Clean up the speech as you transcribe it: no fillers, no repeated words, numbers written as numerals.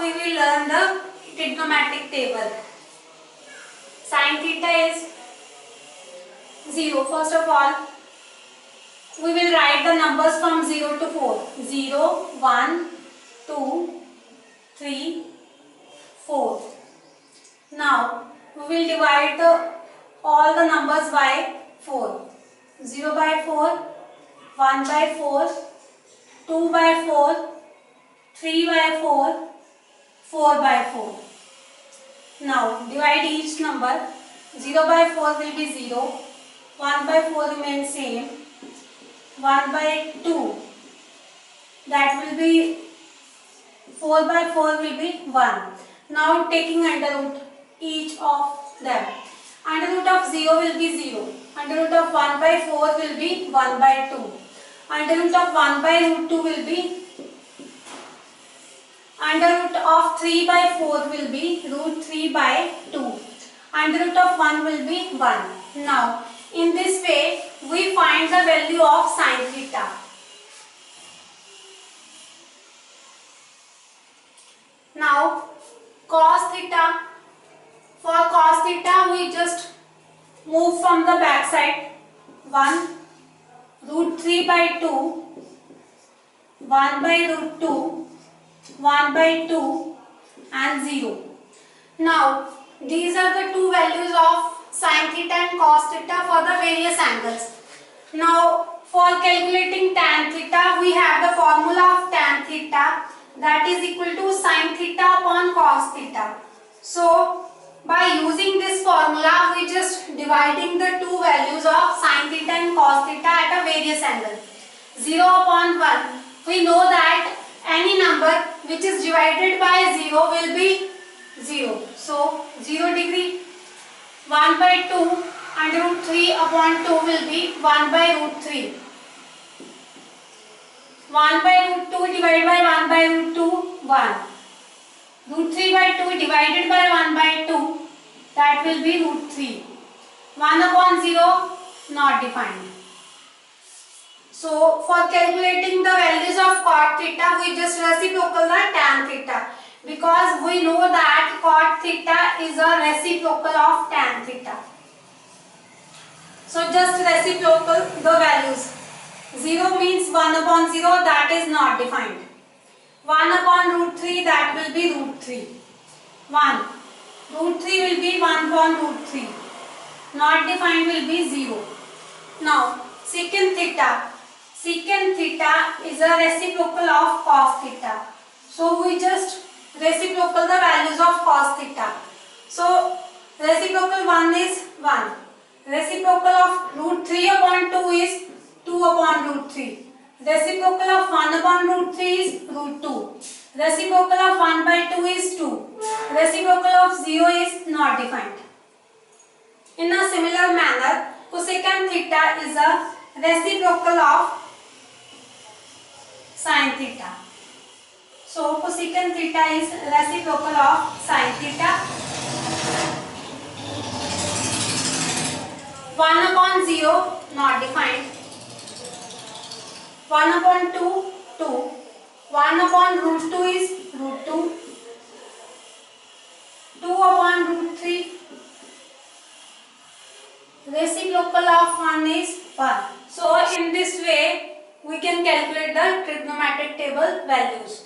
we will learn the trigonometric table. Sin theta is 0. First of all, we will write the numbers from 0 to 4. 0, 1, 2, 3, 4. Now, we will divide all the numbers by 4. 0 by 4, 1 by 4, 2 by 4, 3 by 4, 4 by 4. Now, divide each number. 0 by 4 will be 0, 1 by 4 remains same, 1 by 2, that will be 4 by 4 will be 1. Now taking under root each of them. Under root of 0 will be 0. Under root of 1 by 4 will be 1 by 2. Under root of 1 by root 2 will be, under root of 3 by 4 will be root 3 by 2. Under root of 1 will be 1. Now in this way we find the value of sin theta. Now cos theta. For cos theta we just move from the back side. 1 root 3 by 2, 1 by root 2, 1 by 2 and 0. Now these are the two values of sin theta and cos theta for the various angles. Now for calculating tan theta we have the formula of tan theta, that is equal to sin theta upon cos theta. So by using this formula we just dividing the two values of sin theta and cos theta at a various angle. 0 upon 1, we know that any number which is divided by 0 will be 0. So 0 degree. 1 by 2 under root 3 upon 2 will be 1 by root 3. 1 by root 2 divided by 1 by root 2, 1. Root 3 by 2 divided by 1 by 2, that will be root 3. 1 upon 0 not defined. So for calculating the values of cot theta we just reciprocal the tan theta, because we know that cot theta is a reciprocal of tan theta. So just reciprocal the values. 0 means 1 upon 0, that is not defined. 1 upon root 3, that will be root 3. 1. Root 3 will be 1 upon root 3. Not defined will be 0. Now secant theta. Secant theta is a reciprocal of cos theta. So we just reciprocal the values of cos theta. So reciprocal 1 is 1. Reciprocal of root 3 upon 2 is 2 upon root 3. Reciprocal of 1 upon root 3 is root 2. Reciprocal of 1 by 2 is 2. Reciprocal of 0 is not defined. In a similar manner, cosecant theta is a reciprocal of sin theta. So cosecant theta is reciprocal of sin theta. 1 upon 0 not defined. 1 upon 2, 2. 1 upon root 2 is root 2. 2 upon root 3. Reciprocal of 1 is 1. So in this way we can calculate the trigonometric table values.